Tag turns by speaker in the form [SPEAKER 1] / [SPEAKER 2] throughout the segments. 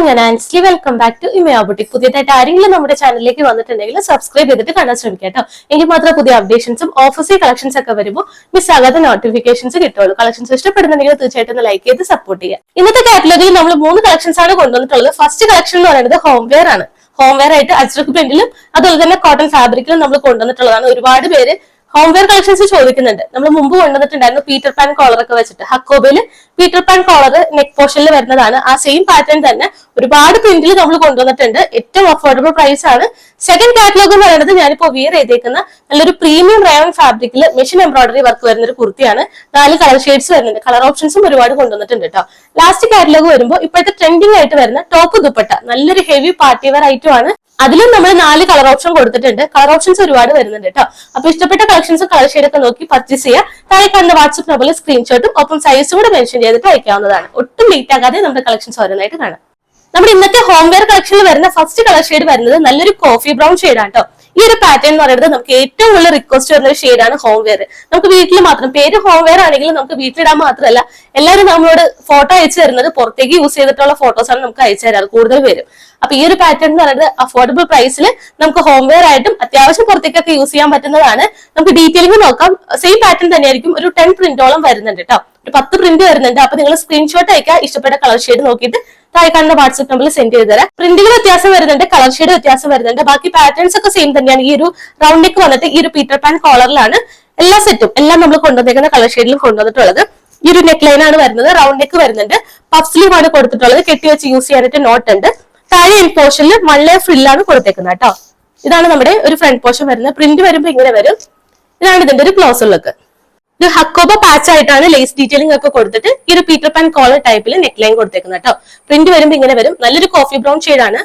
[SPEAKER 1] ഞാൻ Ansley. Welcome back to Imaya boutique. പുതിയതായിട്ട് ആരെങ്കിലും നമ്മുടെ ചാനലിലേക്ക് വന്നിട്ടുണ്ടെങ്കിൽ സബ്സ്ക്രൈബ് ചെയ്തിട്ട് കാണാൻ ശ്രമിക്കാം കേട്ടോ. എങ്കിൽ മാത്രം പുതിയ അപ്ഡേഷൻസും ഓഫീസിൽ കളക്ഷൻസ് ഒക്കെ വരുമ്പോൾ മിസ്സാകാതെ നോട്ടിഫിക്കേഷൻസ് കിട്ടുള്ളൂ. കളക്ഷൻസ് ഇഷ്ടപ്പെടുന്നുണ്ടെങ്കിൽ തീർച്ചയായിട്ടും ലൈക്ക് ചെയ്ത് സപ്പോർട്ട് ചെയ്യുക. ഇന്നത്തെ കാറ്റലോഗിൽ നമ്മൾ 3 കളക്ഷൻസ് ആണ് കൊണ്ടുവന്നിട്ടുള്ളത്. ഫസ്റ്റ് കളക്ഷൻ എന്ന് പറയുന്നത് ഹോം വെയർ ആണ്. ഹോം വെയർ ആയിട്ട് അജ്രക് പ്രിന്റിലും അതുപോലെ തന്നെ കോട്ടൺ ഫാബ്രിക്കിലും നമ്മൾ കൊണ്ടുവന്നിട്ടുള്ളതാണ്. ഒരുപാട് പേര് ഹോം വെയർ കളക്ഷൻസ് ചോദിക്കുന്നുണ്ട്. നമ്മൾ മുമ്പ് കൊണ്ടുവന്നിട്ടുണ്ടായിരുന്നു പീറ്റർ പാൻ കോളർ ഒക്കെ വെച്ചിട്ട്. ഹക്കോബയില് പീറ്റർ പാൻ കോളർ നെക്ക് പോർഷനിൽ വരുന്നതാണ്. ആ സെയിം പാറ്റേൺ തന്നെ ഒരുപാട് പ്രിന്റിൽ നമ്മൾ കൊണ്ടുവന്നിട്ടുണ്ട്. ഏറ്റവും അഫോർഡബിൾ പ്രൈസ് ആണ്. സെക്കൻഡ് കാറ്റലോഗ് എന്ന് പറയുന്നത് ഞാനിപ്പോ വിയർ ചെയ്തേക്കുന്ന നല്ലൊരു പ്രീമിയം റയോൺ ഫാബ്രിക്കിൽ മെഷീൻ എംബ്രോയിഡറി വർക്ക് വരുന്ന ഒരു കുർത്തിയാണ്. 4 കളർ ഷെയ്ഡ്സ് വരുന്നുണ്ട്. കളർ ഓപ്ഷൻസും ഒരുപാട് കൊണ്ടുവന്നിട്ടുണ്ട് കേട്ടോ. ലാസ്റ്റ് കാറ്റലോഗ് വരുമ്പോൾ ഇപ്പോഴത്തെ ട്രെൻഡിങ് ആയിട്ട് വരുന്ന ടോപ്പ് ദുപ്പട്ട നല്ലൊരു ഹെവി പാർട്ടി വെയർ ഐറ്റം ആണ്. അതിലും നമ്മൾ 4 കളർ ഓപ്ഷൻ കൊടുത്തിട്ടുണ്ട്. കളർ ഓപ്ഷൻസ് ഒരുപാട് വരുന്നുണ്ട് കേട്ടോ. അപ്പൊ ഇഷ്ടപ്പെട്ട കളക്ഷൻസ് കളർ ഷെയ്ഡ് ഒക്കെ നോക്കി പർച്ചേസ് ചെയ്യുക. താഴെ കാണുന്ന വാട്സ്ആപ്പ് നമ്പറിൽ സ്ക്രീൻഷോട്ടും ഒപ്പം സൈസും കൂടെ മെൻഷൻ ചെയ്തിട്ട് അയക്കാവുന്നതാണ്. ഒട്ടും ലേറ്റ് ആകാതെ നമ്മുടെ കളക്ഷൻസ് ഓരോന്നായിട്ട് കാണാം. നമ്മുടെ ഇന്നത്തെ ഹോം വെയർ കളക്ഷനിൽ വരുന്ന ഫസ്റ്റ് കളർ ഷെയ്ഡ് വരുന്നത് നല്ലൊരു കോഫി ബ്രൗൺ ഷെയ്ഡാണ് കേട്ടോ. ഈ ഒരു പാറ്റേൺ എന്ന് പറയുന്നത് നമുക്ക് ഏറ്റവും കൂടുതൽ റിക്വസ്റ്റ് വരുന്ന ഒരു ഷെയ്ഡാണ് ഹോം വെയർ. നമുക്ക് വീട്ടിൽ മാത്രം പേര് ഹോം വെയർ ആണെങ്കിലും നമുക്ക് വീട്ടിലിടാൻ മാത്രമല്ല എല്ലാവരും നമ്മളോട് ഫോട്ടോ അയച്ചു തരുന്നത് പുറത്തേക്ക് യൂസ് ചെയ്തിട്ടുള്ള ഫോട്ടോസാണ് നമുക്ക് അയച്ചു തരാറ് കൂടുതൽ പേരും. അപ്പൊ ഈ ഒരു പാറ്റേൺ എന്ന് പറയുന്നത് അഫോർഡബിൾ പ്രൈസിൽ നമുക്ക് ഹോം വെയർ ആയിട്ടും അത്യാവശ്യം പുറത്തേക്കൊക്കെ യൂസ് ചെയ്യാൻ പറ്റുന്നതാണ്. നമുക്ക് ഡീറ്റെയിലിംഗ് നോക്കാം. സെയിം പാറ്റേൺ തന്നെയായിരിക്കും. ഒരു 10 പ്രിന്റോളം വരുന്നുണ്ട് കേട്ടോ. ഒരു 10 പ്രിന്റ് വരുന്നുണ്ട്. അപ്പൊ നിങ്ങൾ സ്ക്രീൻഷോട്ട് അയക്കുക. ഇഷ്ടപ്പെട്ട കളർ ഷെയ്ഡ് നോക്കിയിട്ട് താഴെ കാണുന്ന വാട്സ്ആപ്പ് നമ്പറിൽ സെൻഡ് ചെയ്ത് തരാം. പ്രിന്റുകൾ വ്യത്യാസം വരുന്നുണ്ട്, കളർ ഷെയ്ഡ് വ്യത്യാസം വരുന്നുണ്ട്. ബാക്കി പാറ്റേൺസ് ഒക്കെ സെയിം തന്നെയാണ്. ഈ ഒരു റൗണ്ട് നെക്ക് വന്നിട്ട് ഈ ഒരു പീറ്റർ പാൻ കോളറിലാണ് എല്ലാ സെറ്റും എല്ലാം നമ്മൾ കൊണ്ടുവന്നേക്കുന്ന കളർ ഷെയ്ഡിലും കൊണ്ടുവന്നിട്ടുള്ളത്. ഈ ഒരു നെക്ക് ലൈൻ ആണ് വരുന്നത്. റൗണ്ട് നെക്ക് വരുന്നുണ്ട്. പഫ് സ്ലീവ് ആണ് കൊടുത്തിട്ടുള്ളത്. കെട്ടിവെച്ച് യൂസ് ചെയ്യാനായിട്ട് നോട്ട് ഉണ്ട്. താഴെ ഈ പോർഷനിൽ 1 ലെയർ ഫ്രില്ലാണ് കൊടുത്തേക്കുന്നത് കേട്ടോ. ഇതാണ് നമ്മുടെ ഒരു ഫ്രണ്ട് പോർഷൻ വരുന്നത്. പ്രിന്റ് വരുമ്പോൾ ഇങ്ങനെ വരും. ഇതാണ് ഇതിന്റെ ഒരു ക്ലോസർ ലുക്ക്. ഇത് ഹക്കോബ പാച്ച് ആയിട്ടാണ് ലേസ് ഡീറ്റെയിലിംഗ് ഒക്കെ കൊടുത്തിട്ട് ഈ ഒരു പീറ്റർ പാൻ കോളർ ടൈപ്പിൽ നെക്ക് ലൈൻ കൊടുത്തേക്കുന്നത് കേട്ടോ. പ്രിന്റ് വരുമ്പോൾ ഇങ്ങനെ വരും. നല്ലൊരു കോഫി ബ്രൗൺ ഷെയ്ഡാണ്.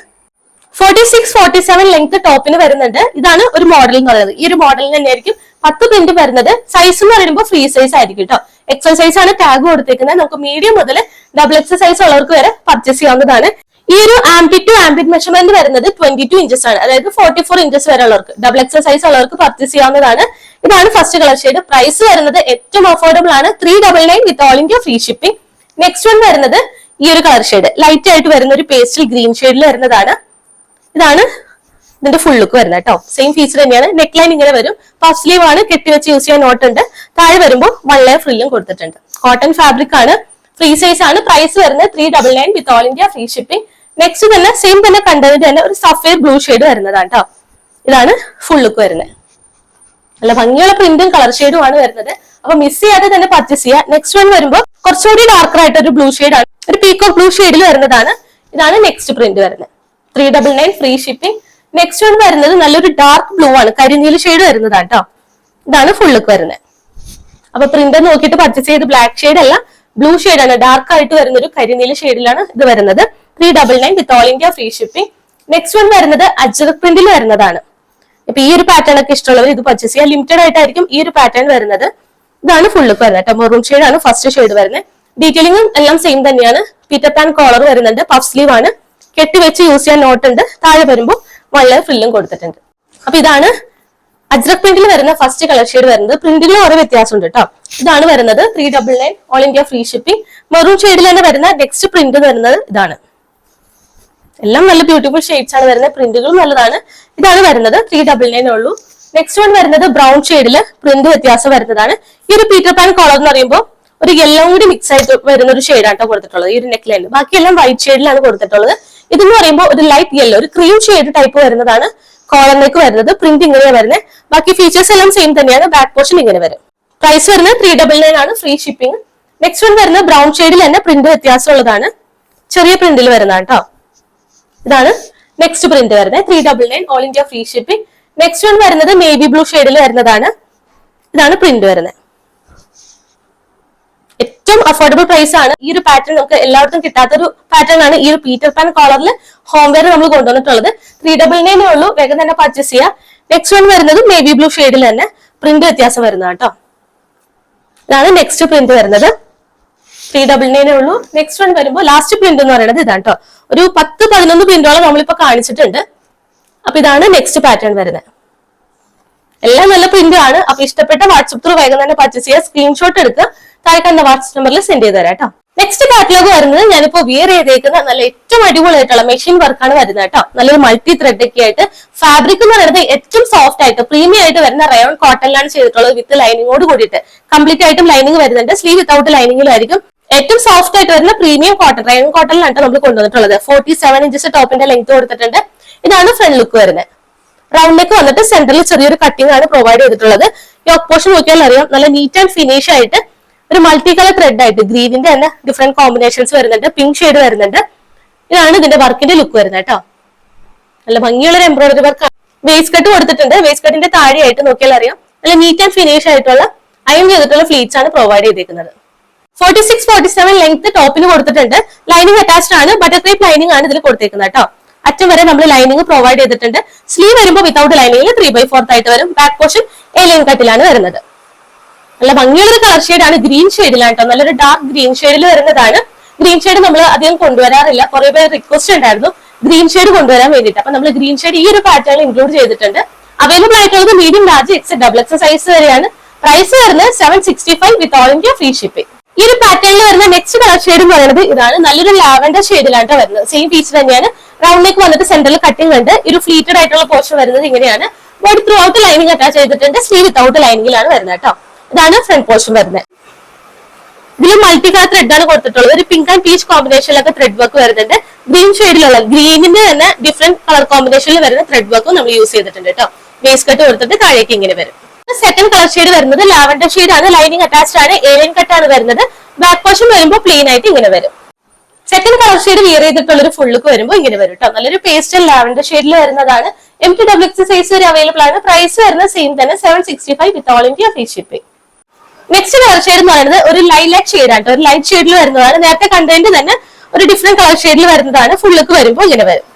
[SPEAKER 1] 46-47 ലെങ്ത് ടോപ്പിന് വരുന്നുണ്ട്. ഇതാണ് ഒരു മോഡൽ എന്ന് പറയുന്നത്. ഈ ഒരു മോഡലിന് തന്നെയായിരിക്കും 10 പ്രിന്റ് വരുന്നത്. സൈസ് എന്ന് പറയുമ്പോൾ ഫ്രീ സൈസ് ആയിരിക്കും കേട്ടോ. എക്സൽ സൈസ് ആണ് ടാഗ് കൊടുത്തേക്കുന്നത്. നമുക്ക് മീഡിയം മുതൽ XXL സൈസ് ഉള്ളവർക്ക് വരെ പർച്ചേസ് ചെയ്യാവുന്നതാണ്. ഈ ഒരു ആംബിറ്റ് ടു ആംബിറ്റ് മെഷർമെന്റ് വരുന്നത് 22 ഇഞ്ചസ് ആണ്. അതായത് 44 ഇഞ്ചസ് വരെ ഉള്ളവർക്ക് XXL സൈസ് ഉള്ളവർക്ക് പർച്ചേസ് ചെയ്യാവുന്നതാണ്. ഇതാണ് ഫസ്റ്റ് കളർ ഷെയ്ഡ്. പ്രൈസ് വരുന്നത് ഏറ്റവും അഫോർഡബിൾ ആണ്. 399 വിത്ത് all India free shipping. Next one വരുന്നത് ഈ ഒരു കളർ ഷെയ്ഡ് ലൈറ്റ് ആയിട്ട് വരുന്ന ഒരു പേസ്റ്റൽ ഗ്രീൻ ഷെയ്ഡിൽ വരുന്നതാണ്. ഇതാണ് ഇതിന്റെ ഫുൾ ലുക്ക് വരുന്നത് കേട്ടോ. സെയിം ഫീച്ചർ തന്നെയാണ്. നെക്ക് ലൈൻ ഇങ്ങനെ വരും. പഫ് സ്ലീവ് ആണ്. കെട്ടിവെച്ച് യൂസ് ചെയ്യാൻ നോട്ട് ഉണ്ട്. താഴെ വരുമ്പോൾ 1 ലെയർ ഫ്രില്ലും കൊടുത്തിട്ടുണ്ട്. കോട്ടൺ ഫാബ്രിക് ആണ്. ഫ്രീ സൈസ് ആണ്. പ്രൈസ് വരുന്നത് 399 വിത്ത് all India free shipping. Next തന്നെ സെയിം തന്നെ കണ്ടതിന് തന്നെ ഒരു സഫേർ ബ്ലൂ ഷെയ്ഡ് വരുന്നതാണ് കേട്ടോ. ഇതാണ് ഫുൾ ലുക്ക് വരുന്നത്. നല്ല ഭംഗിയുള്ള പ്രിന്റും കളർ ഷെയ്ഡും ആണ് വരുന്നത്. അപ്പൊ മിസ് ചെയ്യാതെ തന്നെ പർച്ചേസ് ചെയ്യുക. നെക്സ്റ്റ് വൺ വരുമ്പോൾ കുറച്ചുകൂടി ഡാർക്കർ ആയിട്ട് ഒരു ബ്ലൂ ഷെയ്ഡ് ആണ്. ഒരു പീക്കോക്ക് ബ്ലൂ ഷെയ്ഡിൽ വരുന്നതാണ്. ഇതാണ് നെക്സ്റ്റ് പ്രിന്റ് വരുന്നത്. 399 ഫ്രീ ഷിപ്പിംഗ്. നെക്സ്റ്റ് വൺ വരുന്നത് നല്ലൊരു ഡാർക്ക് ബ്ലൂ ആണ്. കരിനീല ഷെയ്ഡ് വരുന്നതാണ് കേട്ടോ. ഇതാണ് ഫുൾ ലുക്ക് വരുന്നത്. അപ്പൊ പ്രിന്റ് നോക്കിയിട്ട് പർച്ചേസ് ചെയ്ത് ബ്ലാക്ക് ഷെയ്ഡ് അല്ല ബ്ലൂ ഷെയ്ഡാണ്. ഡാർക്ക് ആയിട്ട് വരുന്ന ഒരു കരിനീല ഷെയ്ഡിലാണ് ഇത് വരുന്നത്. 399 വിത്ത് all India free shipping. Next one വരുന്നത് അജ്രക് പ്രിന്റിൽ വരുന്നതാണ്. ഇപ്പൊ ഈ ഒരു പാറ്റേൺ ഒക്കെ ഇഷ്ടമുള്ളവർ ഇത് പർച്ചേസ് ചെയ്യുക. ലിമിറ്റഡ് ആയിട്ടായിരിക്കും ഈ ഒരു പാറ്റേൺ വരുന്നത്. ഇതാണ് ഫുൾ ലുക്ക് വരുന്നത് കേട്ടോ. മെറൂൺ ഷെയ്ഡ് ആണ് ഫസ്റ്റ് ഷെയ്ഡ് വരുന്നത്. ഡീറ്റെയിലിംഗും എല്ലാം സെയിം തന്നെയാണ്. പീറ്റർ പാൻ കോളർ വരുന്നുണ്ട്. പഫ് സ്ലീവ് ആണ്. കെട്ടിവെച്ച് യൂസ് ചെയ്യാൻ നോട്ട് ഉണ്ട്. താഴെ വരുമ്പോൾ 1 ലെയർ ഫ്രില്ലും കൊടുത്തിട്ടുണ്ട്. അപ്പൊ ഇതാണ് അജ്രക് പ്രിന്റിൽ വരുന്ന ഫസ്റ്റ് കളർ ഷെയ്ഡ് വരുന്നത്. പ്രിന്റിൽ ഓരോ വ്യത്യാസം ഉണ്ട് കേട്ടോ. ഇതാണ് വരുന്നത് 399 all India free shipping. Maroon ഷെയ്ഡിൽ തന്നെ വരുന്ന നെക്സ്റ്റ് പ്രിന്റ് വരുന്നത് ഇതാണ്. എല്ലാം നല്ല ബ്യൂട്ടിഫുൾ ഷെയ്ഡ്സ് ആണ് വരുന്നത്. പ്രിന്റുകളും നല്ലതാണ്. ഇതാണ് വരുന്നത് 399 ഉള്ളൂ. നെക്സ്റ്റ് വൺ വരുന്നത് ബ്രൗൺ ഷെയ്ഡിൽ പ്രിന്റ് വ്യത്യാസം വരുന്നതാണ്. ഈ ഒരു പീറ്റർ പാൻ കോളർ എന്ന് പറയുമ്പോൾ ഒരു യെല്ലോ കൂടി മിക്സ് ആയിട്ട് വരുന്ന ഒരു ഷെയ്ഡാണ് കൊടുത്തിട്ടുള്ളത്. ഈ ഒരു നെക്ക് ലൈനിൽ ബാക്കിയെല്ലാം വൈറ്റ് ഷെയ്ഡിലാണ് കൊടുത്തിട്ടുള്ളത്. ഇതെന്ന് പറയുമ്പോൾ ഒരു ലൈറ്റ് യെല്ലോ ഒരു ക്രീം ഷെയ്ഡ് ടൈപ്പ് വരുന്നതാണ്. കോളർ നെക്ക് വരുന്നത്. പ്രിന്റ് ഇങ്ങനെയാണ് വരുന്നത്. ബാക്കി ഫീച്ചേഴ്സ് എല്ലാം സെയിം തന്നെയാണ്. ബാക്ക് പോർഷൻ ഇങ്ങനെ വരും. പ്രൈസ് വരുന്നത് 399 ആണ്. Free shipping. നെക്സ്റ്റ് വൺ വരുന്നത് ബ്രൗൺ ഷെയ്ഡിൽ തന്നെ പ്രിന്റ് വ്യത്യാസം ഉള്ളതാണ്. ചെറിയ പ്രിന്റിൽ വരുന്നതാണ് കേട്ടോ. ഇതാണ് നെക്സ്റ്റ് പ്രിന്റ് വരുന്നത്. 399 all India free shipping. Next one വരുന്നത് നേവി ബ്ലൂ ഷെയ്ഡിൽ വരുന്നതാണ്. ഇതാണ് പ്രിന്റ് വരുന്നത്. ഏറ്റവും അഫോർഡബിൾ പ്രൈസ് ആണ്. ഈ ഒരു പാറ്റേൺ നമുക്ക് എല്ലായിടത്തും കിട്ടാത്തൊരു പാറ്റേൺ ആണ്. ഈ ഒരു പീറ്റർ പാൻ കോളറിൽ ഹോം വെയർ നമ്മൾ കൊണ്ടുവന്നിട്ടുള്ളത്. 399 ഉള്ളൂ. വേഗം തന്നെ പർച്ചേസ് ചെയ്യുക. നെക്സ്റ്റ് വൺ വരുന്നത് നേവി ബ്ലൂ ഷെയ്ഡിൽ തന്നെ പ്രിന്റ് വ്യത്യാസം വരുന്നതാണ് കേട്ടോ. ഇതാണ് നെക്സ്റ്റ് പ്രിന്റ് വരുന്നത്. 399 ഉള്ളൂ. നെക്സ്റ്റ് വൺ വരുമ്പോൾ ലാസ്റ്റ് പ്രിന്റ് എന്ന് പറയുന്നത് ഇതാണ് കേട്ടോ. ഒരു 10-11 പ്രിന്റോളം നമ്മളിപ്പോ കാണിച്ചിട്ടുണ്ട്. അപ്പൊ ഇതാണ് നെക്സ്റ്റ് പാറ്റേൺ വരുന്നത്. എല്ലാം നല്ല പ്രിന്റ് ആണ്. അപ്പൊ ഇഷ്ടപ്പെട്ട വാട്സ്ആപ്പ് ത്രൂ വേഗം തന്നെ പർച്ചേസ് ചെയ്യുക. സ്ക്രീൻഷോട്ട് എടുക്കുക. താഴെ കണ്ട വാട്സ്ആപ്പ് നമ്പറിൽ സെൻഡ് ചെയ്ത് തരാം കേട്ടോ. നെക്സ്റ്റ് കാറ്റലോഗ് വരുന്നത് ഞാനിപ്പോ വിയർ ചെയ്തേക്കുന്ന നല്ല ഏറ്റവും അടിപൊളിയായിട്ടുള്ള മെഷീൻ വർക്കാണ് വരുന്നത് കേട്ടോ. നല്ലൊരു മൾട്ടി ത്രെഡ് ഒക്കെ ആയിട്ട് ഫാബ്രിക് എന്ന് പറയുന്നത് ഏറ്റവും സോഫ്റ്റ് ആയിട്ട് പ്രീമിയം ആയിട്ട് വരുന്ന റയോൺ കോട്ടണിലാണ് ചെയ്തിട്ടുള്ളത് വിത്ത് ലൈനിങ്ങോട് കൂടിയിട്ട്. കംപ്ലീറ്റ് ആയിട്ടും ലൈനിങ് വരുന്നുണ്ട്, സ്ലീവ് വിത്തൗട്ട് ലൈനിങ്ങിലായിരിക്കും. ഏറ്റവും സോഫ്റ്റ് ആയിട്ട് വരുന്ന പ്രീമിയം കോട്ടൺ റയോൺ കോട്ടണിലാണ് നമ്മൾ കൊണ്ടുവന്നിട്ടുള്ളത്. 47 ഇഞ്ചസ് ടോപ്പിന്റെ ലെങ്ത് കൊടുത്തിട്ടുണ്ട്. ഇതാണ് ഫ്രണ്ട് ലുക്ക് വരുന്നത്. റൗണ്ട് നെക്ക് വന്നിട്ട് സെന്ററിൽ ചെറിയൊരു കട്ടിംഗ് ആണ് പ്രൊവൈഡ് ചെയ്തിട്ടുള്ളത്. യോക്ക് പോർഷൻ നോക്കിയാൽ അറിയാം നല്ല നീറ്റ് ആൻഡ് ഫിനിഷ് ആയിട്ട് ഒരു മൾട്ടി കളർ ത്രെഡ് ആയിട്ട് ഗ്രീനിന്റെ തന്നെ ഡിഫറെന്റ് കോമ്പിനേഷൻസ് വരുന്നുണ്ട്, പിങ്ക് ഷെയ്ഡ് വരുന്നുണ്ട്. ഇതാണ് ഇതിന്റെ വർക്കിന്റെ ലുക്ക് വരുന്നത് കേട്ടോ. നല്ല ഭംഗിയുള്ള ഒരു എംബ്രോയിഡറി വർക്ക്. വേസ്റ്റ് കട്ട് കൊടുത്തിട്ടുണ്ട്. വേസ്റ്റ് കട്ടിന്റെ താഴെയായിട്ട് നോക്കിയാൽ അറിയാം നല്ല നീറ്റ് ആൻഡ് ഫിനിഷ് ആയിട്ടുള്ള അയൺ ചെയ്തിട്ടുള്ള ഫ്ലീറ്റ്സ് ആണ് പ്രൊവൈഡ് ചെയ്തിരിക്കുന്നത്. 46-47 ലെങ്ത് ടോപ്പിന് കൊടുത്തിട്ടുണ്ട്. ലൈനിങ് അറ്റാച്ച്ഡ് ആണ്. ബട്ടർ ക്രേപ്പ് ലൈനിങ് ആണ് ഇതിൽ കൊടുത്തേക്കുന്നത് കേട്ടോ. അറ്റം വരെ നമ്മൾ ലൈനിങ് പ്രൊവൈഡ് ചെയ്തിട്ടുണ്ട്. സ്ലീവ് വരുമ്പോൾ വിത്തൗട്ട് ലൈനിങ്ങിൽ 3/4 ആയിട്ട് വരും. ബാക്ക് പോർഷൻ എ ലൈൻ കട്ടിലാണ് വരുന്നത്. നല്ല ഭംഗിയുള്ള കളർ ഷെയ്ഡാണ്. ഗ്രീൻ ഷെയ്ഡിലാണ് കേട്ടോ. നല്ലൊരു ഡാർക്ക് ഗ്രീൻ ഷെയ്ഡിൽ വരുന്നതാണ്. ഗ്രീൻ ഷെയ്ഡ് നമ്മൾ അധികം കൊണ്ടുവരാറില്ല. കുറെ പേര് റിക്വസ്റ്റ് ഉണ്ടായിരുന്നു ഗ്രീൻ ഷെയ്ഡ് കൊണ്ടുവരാൻ വേണ്ടിയിട്ട്. അപ്പൊ നമ്മൾ ഗ്രീൻ ഷെയ്ഡ് ഈ ഒരു പാറ്റേൺ ഇൻക്ലൂഡ് ചെയ്തിട്ടുണ്ട്. അവൈലബിൾ ആയിട്ടുള്ളത് മീഡിയം, ലാർജ്, XXL സൈസ് വരെയാണ്. പ്രൈസ് വരുന്നത് 765 വിത്ത് ഓൾ ഇന്ത്യ ഫ്രീ ഷിപ്പിംഗ്. ഈ ഒരു പാറ്റേണിൽ വരുന്ന നെക്സ്റ്റ് കളർ ഷെയ്ഡ് എന്ന് പറയുന്നത് ഇതാണ്. നല്ലൊരു ലാവൻഡർ ഷെയ്ഡിലാണ് വരുന്നത്. സെയിം ഫീച്ചർ തന്നെയാണ്. റൗണ്ട് നെക്ക് വന്നിട്ട് സെന്ററിൽ കട്ടിംഗ് ഉണ്ട്. ഒരു ഫ്ലീറ്റഡ് ആയിട്ടുള്ള പോർഷൻ വരുന്നത് ഇങ്ങനെയാണ്. Body through out lining attach ചെയ്തിട്ടുണ്ട്. സ്ലീവ് വിത്തൗട്ട് ലൈനിങ്ങിലാണ് വരുന്നത് കേട്ടോ. ഇതാണ് ഫ്രണ്ട് പോർഷൻ വരുന്നത്. ഇതിൽ മൾട്ടി കളർ ത്രെഡ് ആണ് കൊടുത്തിട്ടുള്ളത്. ഒരു പിങ്ക് ആൻഡ് പീച്ച് കോമ്പിനേഷനിലൊക്കെ ത്രെഡ് വർക്ക് വരുന്നുണ്ട്. ഗ്രീൻ ഷെയ്ഡിലുള്ള ഗ്രീനിന്റെ തന്നെ ഡിഫറെന്റ് കളർ കോമ്പിനേഷനിൽ വരുന്ന ത്രെഡ് വർക്കും നമ്മൾ യൂസ് ചെയ്തിട്ടുണ്ട് കേട്ടോ. വേസ്റ്റ് കട്ട് കൊടുത്തിട്ട് താഴേക്ക് ഇങ്ങനെ വരും. സെക്കൻഡ് കളർ ഷെയ്ഡ് വരുന്നത് ലാവൻഡർ ഷെയ്ഡ് ആണ്. ലൈനിങ് അറ്റാച്ച്ഡ് ആണ്. ഏലിയൻ കട്ടാണ് വരുന്നത്. ബാക്ക് പോർഷൻ വരുമ്പോൾ പ്ലെയിൻ ആയിട്ട് ഇങ്ങനെ വരും. സെക്കൻഡ് കളർ ഷെയ്ഡ് വിയർ ചെയ്തിട്ടുള്ള ഒരു ഫുൾ ലുക്ക് വരുമ്പോൾ ഇങ്ങനെ വരും കേട്ടോ. നല്ലൊരു പേസ്റ്റൽ ലാവൻഡർ ഷെയ്ഡിൽ വരുന്നതാണ്. MTXL സൈസ് വരെ അവൈലബിൾ ആണ്. പ്രൈസ് വരുന്നത് സെയിം തന്നെ 765 വിത്ത് all India free shipping. Next colour shade എന്ന് പറയുന്നത് ഒരു ലൈലാക്ക് ഷെയ്ഡ് ആണ്. ഒരു ലൈറ്റ് ഷെയ്ഡിൽ വരുന്നതാണ്. നേരത്തെ കണ്ടതിന്റെ തന്നെ ഒരു ഡിഫറെന്റ് കളർ ഷെയ്ഡിൽ വരുന്നതാണ്. ഫുൾ ലുക്ക് വരുമ്പോൾ ഇങ്ങനെ വരും.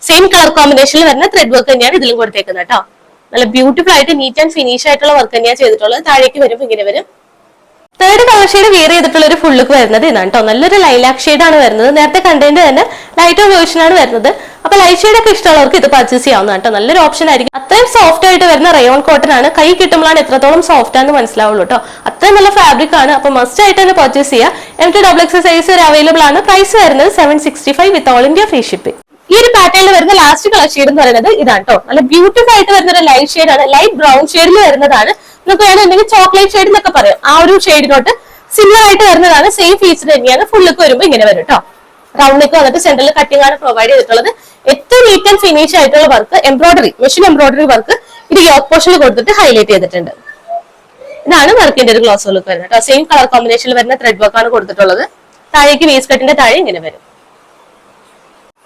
[SPEAKER 1] സെയിം കളർ കോമ്പിനേഷനിൽ വരുന്ന ത്രെഡ് വർക്ക് തന്നെയാണ് ഇതിലും കൊടുത്തേക്കുന്നത് കേട്ടോ. നല്ല ബ്യൂട്ടിഫുൾ ആയിട്ട് നീറ്റ് ആൻഡ് ഫിനിഷ് ആയിട്ടുള്ള വർക്ക് തന്നെയാണ് ചെയ്തിട്ടുള്ളത്. താഴേക്ക് വരുമ്പോൾ ഇങ്ങനെ വരും. തേർഡ് കളർ ഷെയ്ഡ് വിയർ ചെയ്തിട്ടുള്ള ഒരു ഫുൾ ലുക്ക് വരുന്നത് ഇതാണ് കേട്ടോ. നല്ലൊരു ലൈലാക്ക് ഷെയ്ഡ് ആണ് വരുന്നത്. നേരത്തെ കണ്ടതിന്റെ തന്നെ ലൈറ്റർ വേർഷൻ ആണ് വരുന്നത്. അപ്പൊ ലൈറ്റ് ഷെയ്ഡ് ഒക്കെ ഇഷ്ടമുള്ളവർക്ക് ഇത് പർച്ചേസ് ചെയ്യാവുന്ന കേട്ടോ. നല്ലൊരു ഓപ്ഷൻ ആയിരിക്കും. അത്രയും സോഫ്റ്റ് ആയിട്ട് വരുന്ന റയോൺ കോട്ടൺ ആണ്. കൈ കിട്ടുമ്പോഴാണ് എത്രത്തോളം സോഫ്റ്റ് ആണെന്ന് മനസ്സിലാവുള്ളൂ കേട്ടോ. അത്രയും നല്ല ഫാബ്രിക് ആണ്. അപ്പൊ മസ്റ്റ് ആയിട്ട് തന്നെ പർച്ചേസ് ചെയ്യാം. MTXL സൈസ് വരെ അവൈലബിൾ ആണ്. പ്രൈസ് വരുന്നത് 765 വിത്ത് ഓൾ ഇന്ത്യ ഫ്രീ ഷിപ്പിംഗ്. ഈ ഒരു പാറ്റേണിൽ വരുന്ന ലാസ്റ്റ് കളർ ഷെയ്ഡ് എന്ന് പറയുന്നത് ഇതാണ് കേട്ടോ. നല്ല ബ്യൂട്ടിഫുൾ ആയിട്ട് വരുന്ന ഒരു ലൈറ്റ് ഷെയ്ഡ് ആണ്. ലൈറ്റ് ബ്രൗൺ ഷെയ്ഡിൽ വരുന്നതാണ്. നമുക്ക് വേണമെങ്കിൽ ചോക്ലേറ്റ് ഷെയ്ഡ് എന്നൊക്കെ പറയാം. ആ ഒരു ഷെയ്ഡിനോട്ട് സിമിലർ ആയിട്ട് വരുന്നതാണ്. സെയിം ഫീച്ചർ തന്നെയാണ്. ഫുൾ ലുക്ക് വരുമ്പോൾ ഇങ്ങനെ വരും കേട്ടോ. റൗണ്ട് നെക്ക് വന്നിട്ട് സെന്ററിൽ കട്ടിംഗ് ആണ് പ്രൊവൈഡ് ചെയ്തിട്ടുള്ളത്. ഏറ്റവും നീറ്റ് ആൻഡ് ഫിനിഷ് ആയിട്ടുള്ള work embroidery, machine embroidery work ഇത് യോക്ക് പോർഷനിൽ കൊടുത്തിട്ട് ഹൈലൈറ്റ് ചെയ്തിട്ടുണ്ട്. ഇതാണ് വർക്കിന്റെ ഒരു ഗ്ലോസ് ലുക്ക് വരുന്നത് കേട്ടോ. സെയിം കളർ കോമ്പിനേഷനിൽ വരുന്ന ത്രെഡ് വർക്ക് ആണ് കൊടുത്തിട്ടുള്ളത്. താഴേക്ക് വേസ്റ്റ് കട്ടിന്റെ താഴെ ഇങ്ങനെ വരും.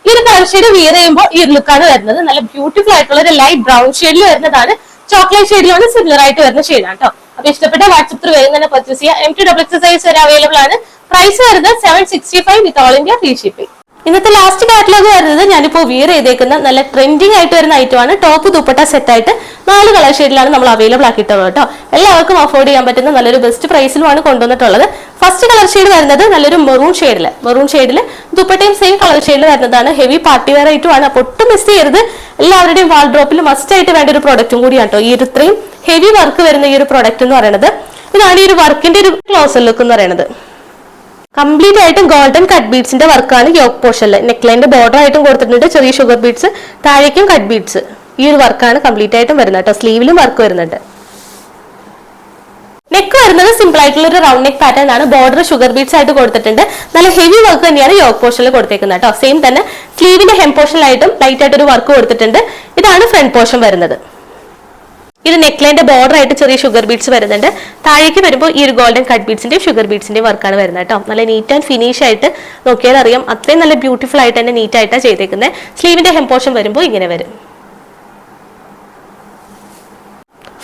[SPEAKER 1] ഈ ഒരു കളർ ഷെയ്ഡ് വിയർ ചെയ്യുമ്പോൾ ഈ ഒരു ലുക്കാണ് വരുന്നത്. നല്ല ബ്യൂട്ടിഫുൾ ആയിട്ടുള്ള ഒരു ലൈറ്റ് ബ്രൗൺ ഷെയ്ഡിൽ വരുന്നതാണ്. ചോക്ലേറ്റ് ഷെയ്ഡിലാണ് സിമിലർ ആയിട്ട് വരുന്ന ഷെയ്ഡാണ് കേട്ടോ. അപ്പൊ ഇഷ്ടപ്പെട്ട വാട്സ്ആപ്പ് ത്രൂ വേഗം തന്നെ പർച്ചേസ് ചെയ്യാം. MTXL സൈസ് വരെ അവൈലബിൾ ആണ്. പ്രൈസ് വരുന്നത് 765 വിത്ത് ഓൾ ഇന്ത്യ ഫ്രീ ഷിപ്പിംഗ്. ഇന്നത്തെ ലാസ്റ്റ് കാറ്റലോഗ് വരുന്നത് ഞാനിപ്പോ വിയർ ചെയ്തേക്കുന്ന നല്ല ട്രെൻഡിങ് ആയിട്ട് വരുന്ന ഐറ്റം ആണ്. ടോപ്പ് ദുപ്പട്ട സെറ്റ് ആയിട്ട് 4 കളർ ഷെയ്ഡിലാണ് നമ്മൾ അവൈലബിൾ ആക്കിയിട്ടുള്ളത് കേട്ടോ. എല്ലാവർക്കും അഫോർഡ് ചെയ്യാൻ പറ്റുന്ന നല്ലൊരു ബെസ്റ്റ് പ്രൈസിലുമാണ് കൊണ്ടുവന്നിട്ടുള്ളത്. ഫസ്റ്റ് കളർ ഷെയ്ഡ് വരുന്നത് നല്ലൊരു മെറൂൺ ഷെയ്ഡില് ദുപ്പട്ടയും സെയിം കളർ ഷെയ്ഡിൽ വരുന്നതാണ്. ഹെവി പാർട്ടി വെയർ ആയിട്ടും ആണ്. അപ്പൊ ഒട്ടും മിസ് ചെയ്യരുത്. എല്ലാവരുടെയും വാൾഡ്രോപ്പിൽ മസ്റ്റ് ആയിട്ട് വേണ്ട ഒരു പ്രൊഡക്റ്റും കൂടിയാണ് കേട്ടോ. ഈ ഒരു ഇത്രയും ഹെവി വർക്ക് വരുന്ന ഈ ഒരു പ്രൊഡക്റ്റ് എന്ന് പറയുന്നത്. ഇതാണ് ഈ ഒരു വർക്കിന്റെ ഒരു ക്ലോസർ ലുക്ക് എന്ന് പറയുന്നത്. കംപ്ലീറ്റ് ആയിട്ടും ഗോൾഡൻ കട്ട് ബീഡ്സിന്റെ വർക്കാണ് യോക്ക് പോർഷനിൽ. നെക്ലൈന്റെ ബോർഡർ ആയിട്ടും കൊടുത്തിട്ടുണ്ട്. ചെറിയ ഷുഗർ ബീഡ്സ്, താഴേക്കും കട്ട് ബീഡ്സ്. ഈ ഒരു വർക്കാണ് കംപ്ലീറ്റ് ആയിട്ടും വരുന്നത് കേട്ടോ. സ്ലീവിലും വർക്ക് വരുന്നുണ്ട്. നെക്ക് വരുന്നത് സിമ്പിൾ ആയിട്ടുള്ള ഒരു റൗണ്ട് നെക്ക് പാറ്റേൺ ആണ്. ബോർഡർ ഷുഗർ ബീഡ്സ് ആയിട്ട് കൊടുത്തിട്ടുണ്ട്. നല്ല ഹെവി വർക്ക് തന്നെയാണ് യോക്ക് പോർഷനിൽ കൊടുത്തേക്കുന്നത് കേട്ടോ. സെയിം തന്നെ സ്ലീവിന്റെ ഹെം പോർഷനിലായിട്ടും ലൈറ്റ് ആയിട്ട് ഒരു വർക്ക് കൊടുത്തിട്ടുണ്ട്. ഇതാണ് ഫ്രണ്ട് പോർഷൻ വരുന്നത്. ഇത് നെക്ലൈന്റെ ബോർഡർ ആയിട്ട് ചെറിയ ഷുഗർ ബീഡ്സ് വരുന്നുണ്ട്. താഴേക്ക് വരുമ്പോൾ ഈ ഒരു ഗോൾഡൻ കട്ട് ബീഡ്സിന്റെ ഷുഗർ ബീഡ്സിന്റെ വർക്കാണ് വരുന്നത് കേട്ടോ. നല്ല നീറ്റ് ആൻഡ് ഫിനിഷ് ആയിട്ട് നോക്കിയാൽ അറിയാം. അത്രയും നല്ല ബ്യൂട്ടിഫുൾ ആയിട്ട് തന്നെ നീറ്റ് ആയിട്ടാണ് ചെയ്തേക്കുന്നത്. സ്ലീവിന്റെ ഹെം പോർഷൻ വരുമ്പോൾ ഇങ്ങനെ വരും.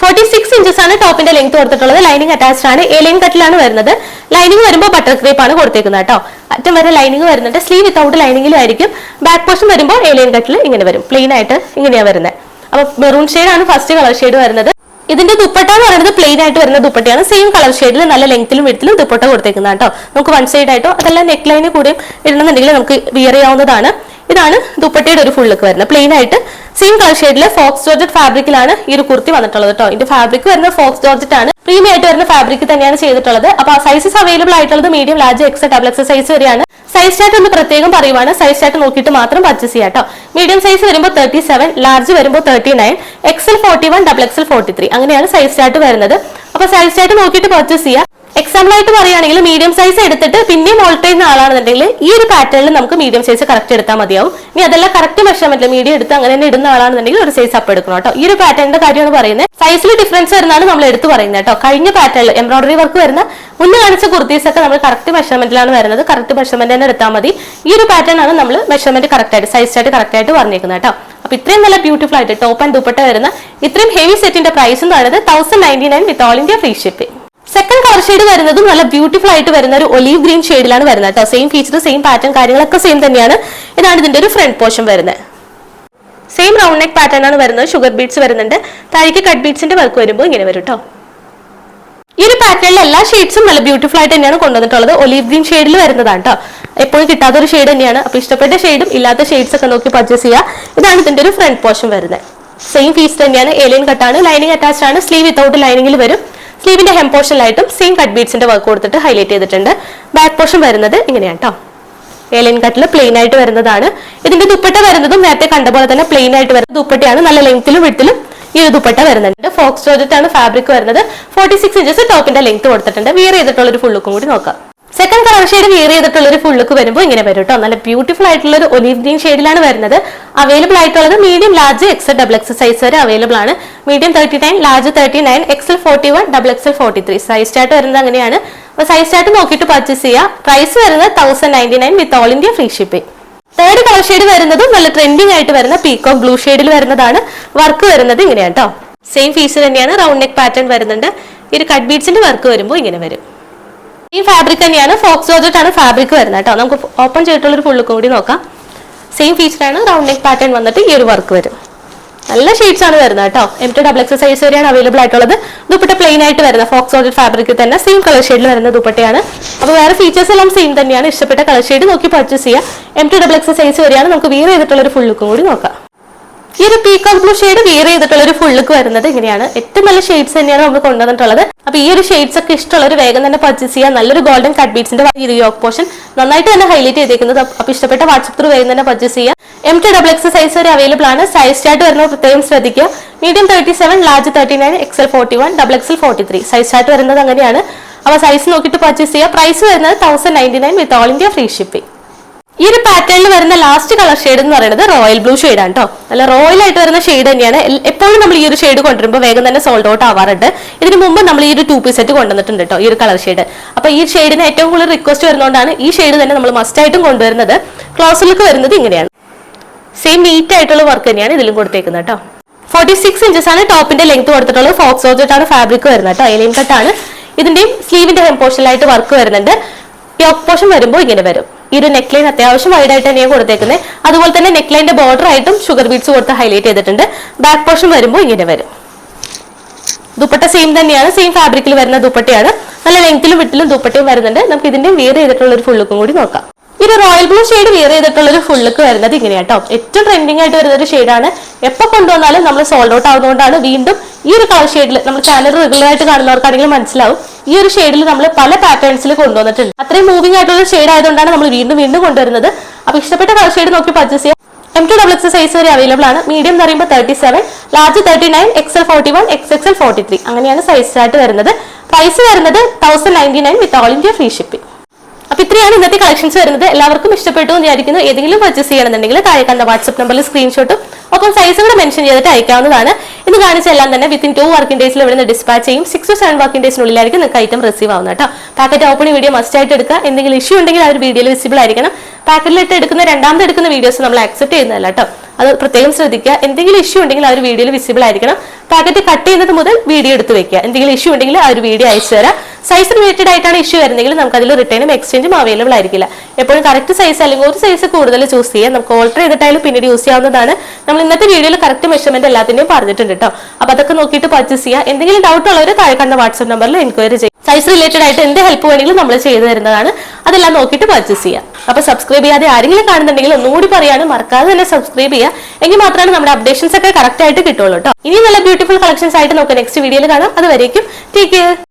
[SPEAKER 1] 46 ഇഞ്ചസ് ആണ് ടോപ്പിന്റെ ലെങ്ത് കൊടുത്തിട്ടുള്ളത്. ലൈനിങ് അറ്റാച്ച്ഡ് ആണ്. എ ലൈൻ കട്ടിലാണ് വരുന്നത്. ലൈനിങ് വരുമ്പോൾ ബട്ടർ ക്രേപ്പ് ആണ് കൊടുത്തേക്കുന്നത് കേട്ടോ. അറ്റം വരെ ലൈനിങ് വരുന്നുണ്ട്. സ്ലീവ് വിത്തൗട്ട് ലൈനിങ്ങിലും ആയിരിക്കും. ബാക്ക് പോർഷൻ വരുമ്പോൾ എ ലൈൻ കട്ടിൽ ഇങ്ങനെ വരും. പ്ലെയിൻ ആയിട്ട് ഇങ്ങനെയാണ് വരുന്നത്. അപ്പൊ മെറൂൺ ഷെയ്ഡ് ആണ് ഫസ്റ്റ് കളർ ഷെയ്ഡ് വരുന്നത്. ഇതിന്റെ ദുപ്പട്ട എന്ന് പറയുന്നത് പ്ലെയിൻ ആയിട്ട് വരുന്ന ദുപ്പട്ടയാണ്. സെയിം കളർ ഷെയ്ഡിൽ നല്ല ലെങ്ത്തിലും വിഡ്ത്തിലും ദുപ്പട്ട കൊടുത്തേക്കുന്നത് കേട്ടോ. നമുക്ക് വൺ സൈഡ് ആയിട്ടോ അതല്ല നെക്ക് ലൈന് കൂടെയും ഇടണമെന്നുണ്ടെങ്കിൽ നമുക്ക് വിയർ ചെയ്യാവുന്നതാണ്. ഇതാണ് ദുപ്പട്ടയുടെ ഒരു ഫുൾ ലുക്ക് വരുന്നത്. പ്ലെയിൻ ആയിട്ട് സെയിം കളർ ഷെയ്ഡിലെ ഫോക്സ് ജോർജറ്റ് ഫാബ്രിക്കിലാണ് ഈ ഒരു കുർത്തി വന്നിട്ടുള്ളത് കേട്ടോ. ഇതിന്റെ ഫാബ്രിക് വരുന്ന ഫോക്സ് ജോർജറ്റ് ആണ്. പ്രീമിയം ആയിട്ട് വരുന്ന ഫാബ്രിക് തന്നെയാണ് ചെയ്തിട്ടുള്ളത്. അപ്പൊ സൈസസ് അവൈലബിൾ ആയിട്ടുള്ളത് medium, large, X, double X size വരെയാണ്. സൈസ് ചാർട്ട് ഒന്ന് പ്രത്യേകം പറയുവാണ്, സൈസ് ചാർട്ട് നോക്കിയിട്ട് മാത്രം പർച്ചേസ് ചെയ്യാം കേട്ടോ. മീഡിയം സൈസ് വരുമ്പോൾ 37, ലാർജ് വരുമ്പോൾ 39, എക്സൽ 41, ഡബിൾ എക്സൽ 43 അങ്ങനെയാണ് സൈസ് ചാർട്ട് വരുന്നത്. അപ്പൊ സൈസ് ചാർട്ട് നോക്കിയിട്ട് പർച്ചേസ് ചെയ്യാം. എക്സാമ്പിൾ ആയിട്ട് പറയുകയാണെങ്കിൽ മീഡിയം സൈസ് എടുത്തിട്ട് പിന്നെയും ഓൾട്ടർ ചെയ്യുന്ന ആളാണെന്നുണ്ടെങ്കിൽ ഈ ഒരു പാറ്റേണിൽ നമുക്ക് മീഡിയം സൈസ് കറക്റ്റ് എടുത്താൽ മതിയാവും. ഇനി അതെല്ലാം കറക്റ്റ് മെഷർമെന്റ് മീഡിയം എടുത്ത് അങ്ങനെ തന്നെ ഇടുന്ന ആളാണെന്നുണ്ടെങ്കിൽ ഒരു സൈസ് അപ്പ് എടുക്കണം കേട്ടോ. ഈ ഒരു പാറ്റേണിന്റെ കാര്യമാണ് പറയുന്നത്. സൈസിൽ ഡിഫറൻസ് വരുന്നതാണ് നമ്മൾ എടുത്ത് പറയുന്നത് കേട്ടോ. കഴിഞ്ഞ പാറ്റേണിൽ എംബ്രോയിഡറി വർക്ക് വരുന്ന മുന്നേ കാണിച്ച കുർത്തീസ് ഒക്കെ നമ്മൾ കറക്റ്റ് മെഷർമെന്റിലാണ് വരുന്നത്. കറക്റ്റ് മെഷർമെന്റ് തന്നെ എടുത്താൽ മതി. ഈ ഒരു പാറ്റേൺ ആണ് നമ്മൾ മെഷർമെന്റ് കറക്റ്റ് ആയിട്ട് സൈസ് ആയിട്ട് കറക്റ്റ് ആയിട്ട് പറഞ്ഞേക്കുന്നത് കേട്ടോ. അപ്പൊ ഇത്രയും നല്ല ബ്യൂട്ടിഫുൾ ആയിട്ട് ടോപ്പ് ആൻഡ് ദുപ്പട്ട വരുന്ന ഇത്രയും ഹെവി സെറ്റിന്റെ പ്രൈസ് എന്ന് പറയുന്നത് 1099 with all India free shipping. Second colour shade വരുന്നതും നല്ല ബ്യൂട്ടിഫുൾ ആയിട്ട് വരുന്ന ഒരു ഒലീവ് ഗ്രീൻ ഷെയ്ഡിലാണ് വരുന്നത് കേട്ടോ. സെയിം ഫീച്ചർ, സെയിം പാറ്റേൺ, കാര്യങ്ങളൊക്കെ സെയിം തന്നെയാണ്. ഇതാണ് ഇതിന്റെ ഒരു ഫ്രണ്ട് പോർഷൻ വരുന്നത്. സെയിം റൗണ്ട് നെക്ക് പാറ്റേൺ ആണ് വരുന്നത്. ഷുഗർ ബീഡ്സ് വരുന്നുണ്ട്. താഴേക്ക് കട്ട് ബീഡ്സിന്റെ വർക്ക് വരുമ്പോൾ ഇങ്ങനെ വരും കേട്ടോ. ഈ ഒരു പാറ്റേണിൽ എല്ലാ ഷെയ്ഡ്സും നല്ല ബ്യൂട്ടിഫുൾ ആയിട്ട് തന്നെയാണ് കൊണ്ടുവന്നിട്ടുള്ളത്. ഒലീവ് ഗ്രീൻ ഷെയ്ഡിൽ വരുന്നതാണ് കേട്ടോ. എപ്പോഴും കിട്ടാത്തൊരു ഷെയ്ഡ് തന്നെയാണ്. അപ്പൊ ഇഷ്ടപ്പെട്ട ഷെയ്ഡും ഇല്ലാത്ത ഷെയ്ഡ്സ് ഒക്കെ നോക്കി പർച്ചേസ് ചെയ്യുക. ഇതാണ് ഇതിന്റെ ഒരു ഫ്രണ്ട് പോർഷൻ വരുന്നത്. സെയിം ഫീസ് തന്നെയാണ്. ഏലിയൻ കട്ടാണ്. ലൈനിങ് അറ്റാച്ച്ഡ് ആണ്. സ്ലീവ് വിത്തൗട്ട് ലൈനിങ്ങിൽ വരും. സ്ലീവിന്റെ ഹെം പോർഷനിലായിട്ടും സെയിം കട്ട് ബീഡ്സിന്റെ വർക്ക് കൊടുത്തിട്ട് ഹൈലൈറ്റ് ചെയ്തിട്ടുണ്ട്. ബാക്ക് പോർഷൻ വരുന്നത് ഇങ്ങനെയാണ് കേട്ടോ. ഏലിയൻ കട്ടിൽ പ്ലെയിൻ ആയിട്ട് വരുന്നതാണ്. ഇതിന്റെ ദുപ്പട്ട വരുന്നതും നേരത്തെ കണ്ട പോലെ തന്നെ പ്ലെയിൻ ആയിട്ട് വരുന്ന ദുപ്പട്ടയാണ്. നല്ല ലെങ്ത്തിലും വിട്ടിലും ഈ ഒരു ദുപ്പട്ട വരുന്നുണ്ട്. ഫോക്സ് ജോർജറ്റ് ആണ് ഫാബ്രിക് വരുന്നത്. 46 ഇഞ്ചസ് ടോപ്പിന്റെ ലെങ്ത് കൊടുത്തിട്ടുണ്ട്. വിയർ ചെയ്തിട്ടുള്ള ഒരു ഫുൾ ലുക്കും കൂടി നോക്കാം. സെക്കൻഡ് കളർ ഷെയ്ഡ് വിയർ ചെയ്തിട്ടുള്ള ഒരു ഫുൾ ലുക്ക് വരുമ്പോൾ ഇങ്ങനെ വരും കേട്ടോ. നല്ല ബ്യൂട്ടിഫുൾ ആയിട്ടുള്ള ഒരു ഒലീവ് ഗ്രീൻ ഷെയ്ഡിലാണ് വരുന്നത്. അവൈലബിൾ ആയിട്ടുള്ളത് medium, large, XL, double XL size വരെ അവൈലബിൾ ആണ്. Medium 39, large 39, XL 41, double XL 43 size chart വരുന്നത് അങ്ങനെയാണ്. അപ്പൊ സൈസ് ചാർട്ട് നോക്കിയിട്ട് പർച്ചേസ് ചെയ്യുക. പ്രൈസ് വരുന്നത് 1099 with all India free shipping. Third colour shade വരുന്നതും നല്ല ട്രെൻഡിങ് ആയിട്ട് വരുന്ന പീകോക്ക് ബ്ലൂ ഷെയ്ഡിൽ വരുന്നതാണ്. വർക്ക് വരുന്നത് ഇങ്ങനെയാണ് കേട്ടോ. സെയിം ഫീച്ചർ തന്നെയാണ്. റൗണ്ട് നെക്ക് പാറ്റേൺ വരുന്നുണ്ട്. ഈ ഒരു കട്ട് ബീഡ്സിന്റെ വർക്ക് വരുമ്പോൾ ഇങ്ങനെ വരും. ഈ ഫാബ്രിക് തന്നെയാണ്. ഫോക്സ് ജോർജറ്റ് ആണ് ഫാബ്രിക് വരുന്നത് കേട്ടോ. നമുക്ക് ഓപ്പൺ ചെയ്തിട്ടുള്ള ഒരു ഫുൾ ലുക്കും കൂടി നോക്കാം. സെയിം ഫീച്ചർ ആണ്. റൗണ്ട് നെക്ക് പാറ്റേൺ വന്നിട്ട് ഈ ഒരു വർക്ക് വരും. നല്ല ഷെയ്ഡ്സ് ആണ് വരുന്നത് കേട്ടോ. M2 ഡബിൾ എക്സ് സൈസ് വരെയാണ് അവൈലബിൾ ആയിട്ടുള്ളത്. ദുപ്പട്ട പ്ലെയിൻ ആയിട്ട് വരുന്ന ഫോക്സ് ജോർജറ്റ് ഫാബ്രിക്കിൽ തന്നെ സെയിം കളർ ഷെയ്ഡിൽ വരുന്ന ദുപ്പട്ടയാണ്. അപ്പോൾ വേറെ ഫീച്ചേഴ്സ് എല്ലാം സെയിം തന്നെയാണ്. ഇഷ്ടപ്പെട്ട കളർ ഷെയ്ഡ് നോക്കി പർച്ചേസ് ചെയ്യാം. M2 ഡബിൾ എക്സ് സൈസ് വരെയാണ്. നമുക്ക് വിയർ ചെയ്തിട്ടുള്ള ഒരു ഫുൾ ലുക്കും കൂടി നോക്കാം. ഈ ഒരു പീകോക്ക് ബ്ലൂ ഷെയ്ഡ് വിയർ ചെയ്തിട്ടുള്ള ഒരു ഫുൾ ലുക്ക് വരുന്നത് ഇങ്ങനെയാണ്. ഏറ്റവും നല്ല ഷെയ്ഡ്സ് തന്നെയാണ് നമ്മൾ കൊണ്ടുവന്നിട്ടുള്ളത്. അപ്പൊ ഈ ഒരു ഷെയ്ഡ്സ് ഒക്കെ ഇഷ്ടമുള്ളവർ വേഗം തന്നെ പർച്ചേസ് ചെയ്യാം. നല്ലൊരു ഗോൾഡൻ കട്ട് ബീഡ്സിന്റെ യോക്ക് പോർഷൻ നന്നായിട്ട് തന്നെ ഹൈലൈറ്റ് ചെയ്തേക്കുന്നത്. അപ്പൊ ഇഷ്ടപ്പെട്ട വാട്സ്ആപ്പ് ത്രൂ വേഗം തന്നെ പർച്ചേസ് ചെയ്യാം. M2 ഡബിൾ എക്സ് സൈസ് വരെ അവൈലബിൾ ആണ്. സൈസ് ചാർട്ട് വരുന്നത് പ്രത്യേകം ശ്രദ്ധിക്കുക. Medium 37, large 39, XL 41, double XL 43 size chart വരുന്നത് അങ്ങനെയാണ്. അപ്പൊ സൈസ് നോക്കിയിട്ട് പർച്ചേസ് ചെയ്യുക. പ്രൈസ് വരുന്നത് 1099 with all India free shipping. ഈ ഒരു പാറ്റേണിൽ വരുന്ന ലാസ്റ്റ് കളർ ഷെയ്ഡ് എന്ന് പറയുന്നത് റോയൽ ബ്ലൂ ഷെയ്ഡ് ആണ് കേട്ടോ. നല്ല റോയൽ ആയിട്ട് വരുന്ന ഷെയ്ഡ് തന്നെയാണ്. എപ്പോഴും നമ്മൾ ഈ ഒരു ഷെയ്ഡ് കൊണ്ടുവരുമ്പോൾ വേഗം തന്നെ സോൾഡ് ഔട്ട് ആവാറുണ്ട്. ഇതിന് മുമ്പ് നമ്മൾ ഈ ഒരു 2 പീസ് സെറ്റ് കൊണ്ടുവന്നിട്ടുണ്ട് കേട്ടോ, ഈ ഒരു കളർ ഷെയ്ഡ്. അപ്പൊ ഈ ഷെയ്ഡിന് ഏറ്റവും കൂടുതൽ റിക്വസ്റ്റ് വരുന്നതുകൊണ്ടാണ് ഈ ഷെയ്ഡ് തന്നെ നമ്മൾ മസ്റ്റ് ആയിട്ടും കൊണ്ടുവരുന്നത്. ക്ലോസ് ലുക്ക് വരുന്നത് ഇങ്ങനെയാണ്. സെയിം നീറ്റ് ആയിട്ടുള്ള വർക്ക് തന്നെയാണ് ഇതിലും കൊടുത്തേക്കുന്നത് കേട്ടോ. 46 ഇഞ്ചസ് ആണ് ടോപ്പിന്റെ ലെങ്ത് കൊടുത്തിട്ടുള്ളത്. ഫോക്സ് ജോർജറ്റ് ആണ് ഫാബ്രിക് വരുന്നത് കേട്ടോ. ഏലിയൻ കട്ട് ആണ്. ഇതിന്റെയും സ്ലീവിന്റെ ഹെം പോർഷനിലായിട്ട് വർക്ക് വരുന്നുണ്ട്. യോക്ക് പോർഷൻ വരുമ്പോൾ ഇങ്ങനെ വരും. ഈ ഒരു നെക്ക് ലൈൻ അത്യാവശ്യം വൈഡ് ആയിട്ട് തന്നെയാണ് കൊടുത്തേക്കുന്നത്. അതുപോലെ തന്നെ നെക്ക് ലൈനിന്റെ ബോർഡർ ആയിട്ടും ഷുഗർ ബീഡ്സ് കൊടുത്ത് ഹൈലൈറ്റ് ചെയ്തിട്ടുണ്ട്. ബാക്ക് പോർഷൻ വരുമ്പോൾ ഇങ്ങനെ വരും. ദുപ്പട്ട സെയിം തന്നെയാണ്. സെയിം ഫാബ്രിക്കിൽ വരുന്ന ദുപ്പട്ടയാണ്. നല്ല ലെങ്ത്തിലും വിട്ടിലും ദുപ്പട്ടയും വരുന്നുണ്ട്. നമുക്ക് ഇതിന്റെ വിയർ ചെയ്തിട്ടുള്ള ഒരു ഫുൾ ലുക്കും കൂടി നോക്കാം. ഈ ഒരു റോയൽ ബ്ലൂ ഷെയ്ഡ് വിയർ ചെയ്തിട്ടുള്ള ഒരു ഫുൾ ലുക്ക് വരുന്നത് ഇങ്ങനെയാട്ടോ. ഏറ്റവും ട്രെൻഡിങ് ആയിട്ട് വരുന്ന ഒരു ഷെയ്ഡാണ്. എപ്പോൾ കൊണ്ടുവന്നാലും നമ്മൾ സോൾഡ് ഔട്ട് ആവുന്നതുകൊണ്ടാണ് വീണ്ടും ഈ ഒരു കളർ ഷെയ്ഡിൽ നമ്മൾ ചാനൽ റെഗുലർ ആയിട്ട് കാണുന്നവർക്കാണെങ്കിലും മനസ്സിലാവും. ഈ ഒരു ഷെയ്ഡിൽ നമ്മൾ പല പാറ്റേൺസിൽ കൊണ്ടുവന്നിട്ടുണ്ട്. അത്രയും മൂവിംഗ് ആയിട്ടുള്ള ഷെയ്ഡ് ആയതുകൊണ്ടാണ് നമ്മൾ വീണ്ടും വീണ്ടും കൊണ്ടുവരുന്നത്. അപ്പൊ ഇഷ്ടപ്പെട്ട കളർ ഷെയ്ഡ് നോക്കി പർച്ചേസ് ചെയ്യാം. M2 ഡബിൾ എക്സ് സൈസ് വരെ അവൈലബിൾ ആണ്. മീഡിയം എന്ന് പറയുമ്പോൾ 37, ലാർജ് 39, എക്സൽ 41, XXL 43 അങ്ങനെയാണ് സൈസ് ചാർട്ട് വരുന്നത്. പ്രൈസ് വരുന്നത് 1099 with all India free shipping. അപ്പൊ ഇത്രയാണ് ഇന്നത്തെ കളക്ഷൻസ് വരുന്നത്. എല്ലാവർക്കും ഇഷ്ടപ്പെട്ടു എന്ന് വിചാരിക്കുന്നു. ഏതെങ്കിലും പർച്ചേസ് ചെയ്യണമെന്നുണ്ടെങ്കിൽ താഴെ കണ്ട വാട്സ്ആപ്പ് നമ്പറിൽ സ്ക്രീൻഷോട്ടും ഒപ്പം സൈസ് കൂടെ മെൻഷൻ ചെയ്തിട്ട് അയക്കാവുന്നതാണ്. ഇത് കാണിച്ച എല്ലാം തന്നെ വിത്തിൻ 2 വർക്കിംഗ് ഡേയ്സിൽ ഇവിടെ നിന്ന് ഡിസ്പാച്ച് ചെയ്യും. 6 to 7 വർക്കിംഗ് ഡേയ്സിനുള്ളിലായിരിക്കും നിങ്ങൾക്ക് ഐറ്റം റിസീവ് ആവുന്നത് കേട്ടോ. പാക്കറ്റ് ഓപ്പണിംഗ് വീഡിയോ മസ്റ്റ് ആയിട്ട് എടുക്കുക. എന്തെങ്കിലും ഇഷ്യൂ ഉണ്ടെങ്കിൽ ആ ഒരു വീഡിയോയിൽ വിസിബിൾ ആയിരിക്കണം. പാക്കറ്റിലിട്ട് എടുക്കുന്ന രണ്ടാമത് എടുക്കുന്ന വീഡിയോസ് നമ്മൾ ആക്സെപ്റ്റ് ചെയ്യുന്നതല്ല കേട്ടോ. അത് പ്രത്യേകം ശ്രദ്ധിക്കുക. എന്തെങ്കിലും ഇഷ്യൂ ഉണ്ടെങ്കിൽ ആ ഒരു വീഡിയോയിൽ വിസിബിൾ ആയിരിക്കണം. പാക്കറ്റ് കട്ട് ചെയ്യുന്നത് മുതൽ വീഡിയോ എടുത്ത് വെക്കുക. എന്തെങ്കിലും ഇഷ്യൂ ഉണ്ടെങ്കിൽ ആ ഒരു വീഡിയോ അയച്ചു തരാം. സൈസ് റിലേറ്റഡ് ആയിട്ടാണ് ഇഷ്യൂ വരുന്നെങ്കിൽ നമുക്ക് അതിൽ റിട്ടേണും എക്സ്ചേഞ്ചും അവൈലബിൾ ആയിരിക്കില്ല. എപ്പോഴും കറക്റ്റ് സൈസ് അല്ലെങ്കിൽ ഒരു സൈസ് കൂടുതൽ ചൂസ് ചെയ്യാം. നമുക്ക് ഓൾട്ടർ ചെയ്തിട്ടായാലും പിന്നീട് യൂസ് ചെയ്യാവുന്നതാണ്. നമ്മൾ ഇന്നത്തെ വീഡിയോയിൽ കറക്റ്റ് മെഷർമെന്റ് എല്ലാത്തിന്റെയും പറഞ്ഞിട്ടുണ്ട് കേട്ടോ. അപ്പൊ അതൊക്കെ നോക്കിയിട്ട് പർച്ചേസ് ചെയ്യുക. എന്തെങ്കിലും ഡൗട്ട് ഉള്ളവർ താഴെ കണ്ട വാട്സ്ആപ്പ് നമ്പറിൽ എൻക്വയറി ചെയ്യും. സൈസ് റിലേറ്റഡ് ആയിട്ട് എന്ത് ഹെൽപ്പ് വേണമെങ്കിലും നമ്മൾ ചെയ്തു തരുന്നതാണ്. അതെല്ലാം നോക്കിയിട്ട് പർച്ചേസ് ചെയ്യാം. അപ്പൊ സബ്സ്ക്രൈബ് ചെയ്യാതെ ആരെങ്കിലും കാണുന്നുണ്ടെങ്കിൽ ഒന്നുകൂടി പറയാണ്, മറക്കാതെ തന്നെ സബ്സ്ക്രൈബ് ചെയ്യുക. എങ്കിൽ മാത്രമാണ് നമ്മുടെ അപ്ഡേഷൻസ് ഒക്കെ കറക്റ്റ് ആയിട്ട് കിട്ടുള്ളൂ കേട്ടോ. ഇനി നല്ല ബ്യൂട്ടിഫുൾ കളക്ഷൻസ് ആയിട്ട് നമുക്ക് നെക്സ്റ്റ് വീഡിയോയിൽ കാണാം. അതുവരേക്കും ടേക്ക് കെയർ.